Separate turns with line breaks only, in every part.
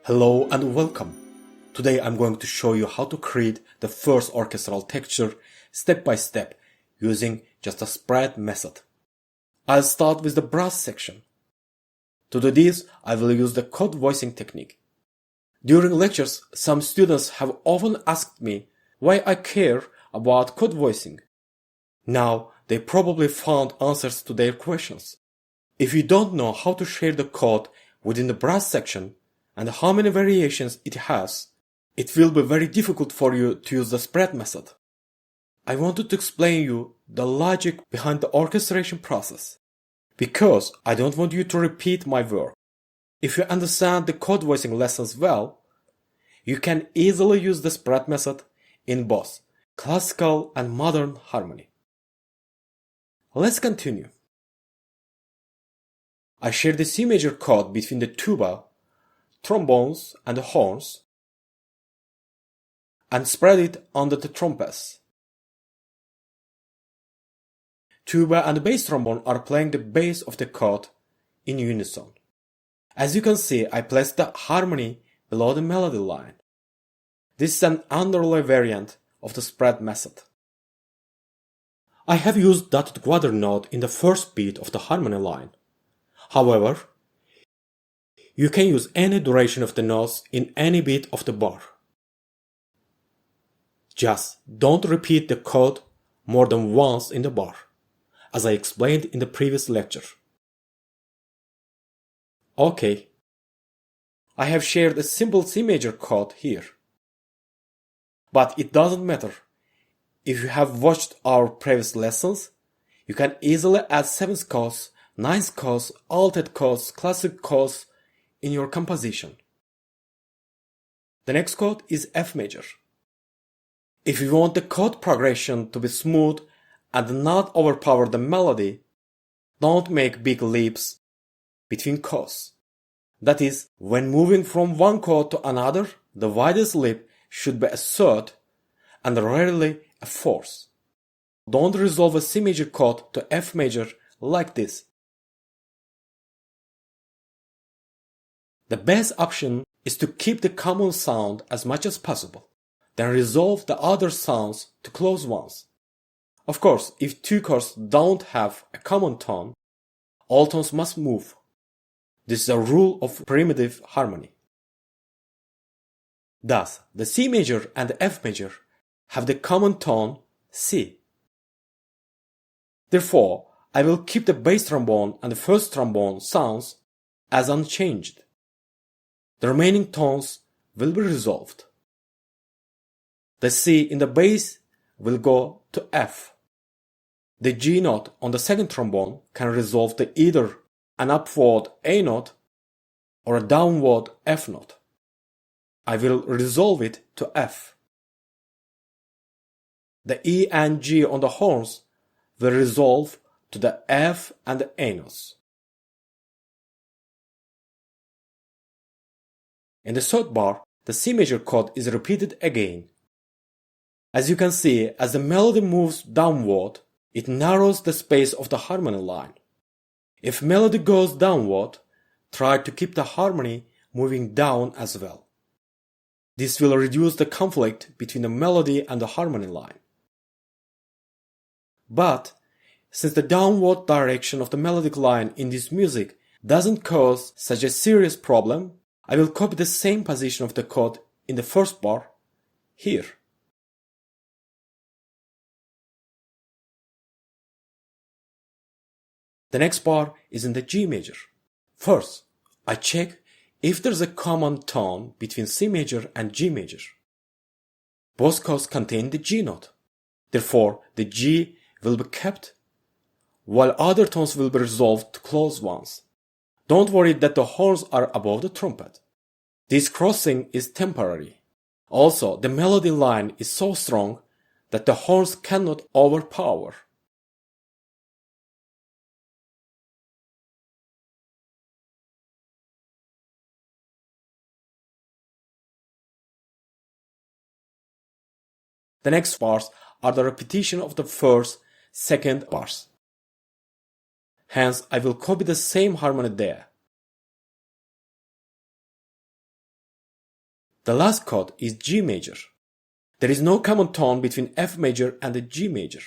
Hello and welcome. Today I'm going to show you how to create the first orchestral texture step by step using just a spread method. I'll start with the brass section. To do this, I will use the code voicing technique. During lectures, some students have often asked me why I care about code voicing. Now, they probably found answers to their questions. If you don't know how to share the code within the brass section, and how many variations it has, it will be very difficult for you to use the spread method. I wanted to explain you the logic behind the orchestration process, because I don't want you to repeat my work. If you understand the code voicing lessons well, you can easily use the spread method in both classical and modern harmony. Let's continue. I share the C major chord between the tuba, trombones and the horns, and spread it under the trumpets. Tuba and bass trombone are playing the bass of the chord in unison. As you can see, I placed the harmony below the melody line. This is an underlay variant of the spread method. I have used dotted quarter note in the first beat of the harmony line. However, you can use any duration of the notes in any beat of the bar. Just don't repeat the chord more than once in the bar, as I explained in the previous lecture. Okay, I have shared a simple C major chord here. But it doesn't matter. If you have watched our previous lessons, you can easily add 7th chords, 9th chords, altered chords, classic chords in your composition. The next chord is F major. If you want the chord progression to be smooth and not overpower the melody, don't make big leaps between chords. That is, when moving from one chord to another, the widest leap should be a third and rarely a fourth. Don't resolve a C major chord to F major like this. The best option is to keep the common sound as much as possible, then resolve the other sounds to close ones. Of course, if two chords don't have a common tone, all tones must move. This is a rule of primitive harmony. Thus, the C major and the F major have the common tone C. Therefore, I will keep the bass trombone and the first trombone sounds as unchanged. The remaining tones will be resolved. The C in the bass will go to F. The G note on the second trombone can resolve to either an upward A note or a downward F note. I will resolve it to F. The E and G on the horns will resolve to the F and the A notes. In the third bar, the C major chord is repeated again. As you can see, as the melody moves downward, it narrows the space of the harmony line. If melody goes downward, try to keep the harmony moving down as well. This will reduce the conflict between the melody and the harmony line. But, since the downward direction of the melodic line in this music doesn't cause such a serious problem, I will copy the same position of the chord in the first bar here. The next bar is in the G major. First, I check if there's a common tone between C major and G major. Both chords contain the G note. Therefore, the G will be kept, while other tones will be resolved to close ones. Don't worry that the horns are above the trumpet. This crossing is temporary. Also, the melody line is so strong that the horns cannot overpower. The next bars are the repetition of the first, second bars. Hence, I will copy the same harmony there. The last chord is G major. There is no common tone between F major and the G major.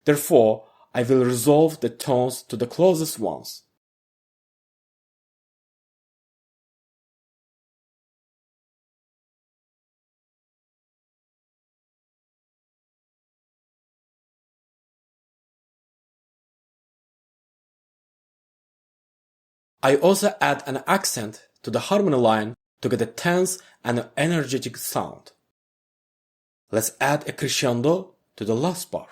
Therefore, I will resolve the tones to the closest ones. I also add an accent to the harmony line to get a tense and energetic sound. Let's add a crescendo to the last bar.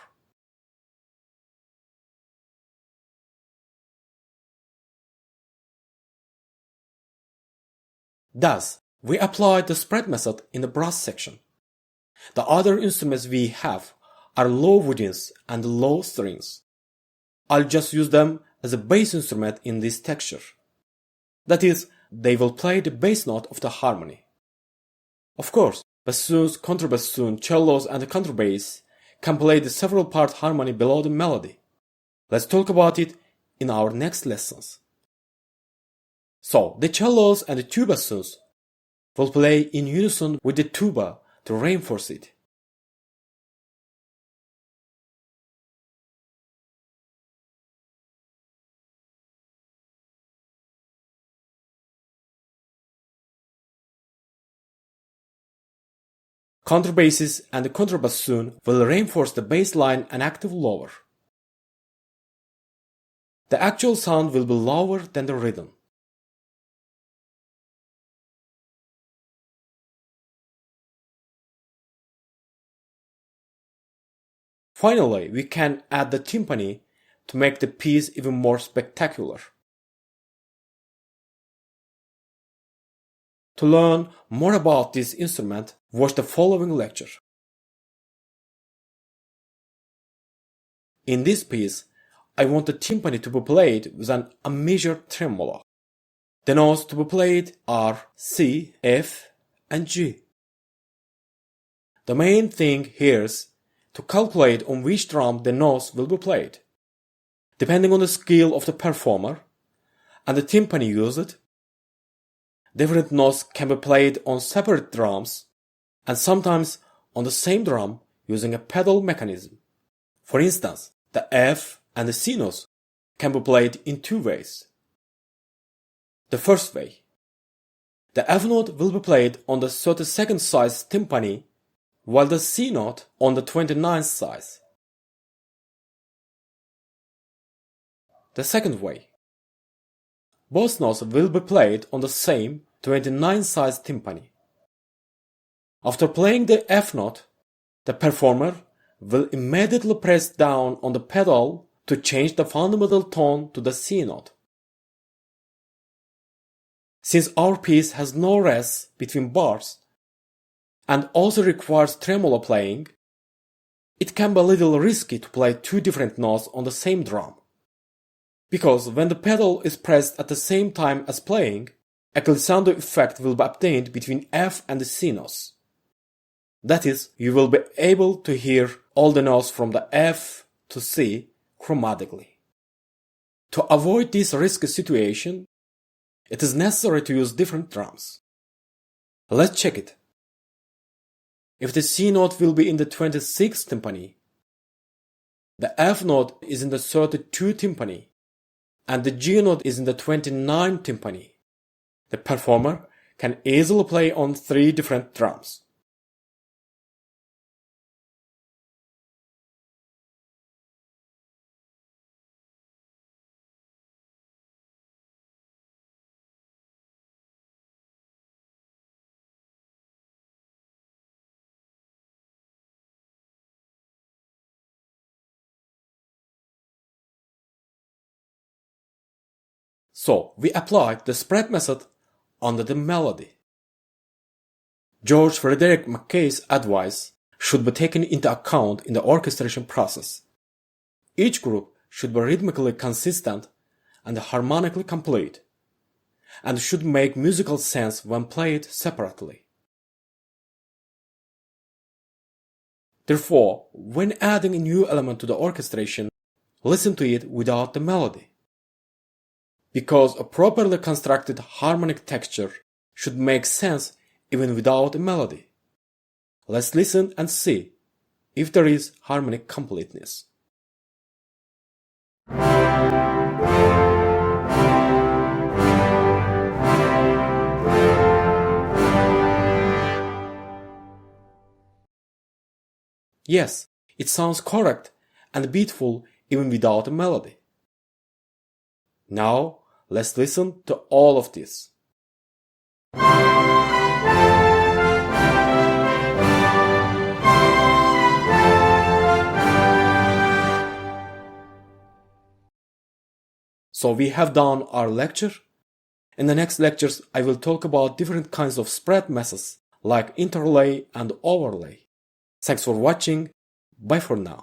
Thus, we applied the spread method in the brass section. The other instruments we have are low woodwinds and low strings. I'll just use them as a bass instrument in this texture. That is, they will play the bass note of the harmony. Of course, bassoons, contrabassoon, cellos, and the contrabass can play the several part harmony below the melody. Let's talk about it in our next lessons. So, the cellos and the two bassoons will play in unison with the tuba to reinforce it. Contrabasses and the contrabassoon will reinforce the bass line an octave lower. The actual sound will be lower than the rhythm. Finally, we can add the timpani to make the piece even more spectacular. To learn more about this instrument, watch the following lecture. In this piece, I want the timpani to be played with an unmeasured tremolo. The notes to be played are C, F, and G. The main thing here is to calculate on which drum the notes will be played. Depending on the skill of the performer and the timpani used, different notes can be played on separate drums and sometimes on the same drum using a pedal mechanism. For instance, the F and the C notes can be played in two ways. The first way, the F note will be played on the 32nd size timpani while the C note on the 29th size. The second way, both notes will be played on the same 29th size timpani. After playing the F note, the performer will immediately press down on the pedal to change the fundamental tone to the C note. Since our piece has no rests between bars and also requires tremolo playing, it can be a little risky to play two different notes on the same drum. Because when the pedal is pressed at the same time as playing, a glissando effect will be obtained between F and the C notes. That is, you will be able to hear all the notes from the F to C chromatically. To avoid this risky situation, it is necessary to use different drums. Let's check it. If the C note will be in the 26th timpani, the F note is in the 32 timpani, and the G note is in the 29 timpani, the performer can easily play on three different drums. So, we applied the spread method under the melody. George Frederick Mackay's advice should be taken into account in the orchestration process. Each group should be rhythmically consistent and harmonically complete, and should make musical sense when played separately. Therefore, when adding a new element to the orchestration, listen to it without the melody. Because a properly constructed harmonic texture should make sense even without a melody. Let's listen and see if there is harmonic completeness. Yes, it sounds correct and beatful even without a melody. Now, let's listen to all of this. So we have done our lecture. In the next lectures, I will talk about different kinds of spread methods like interlay and overlay. Thanks for watching. Bye for now.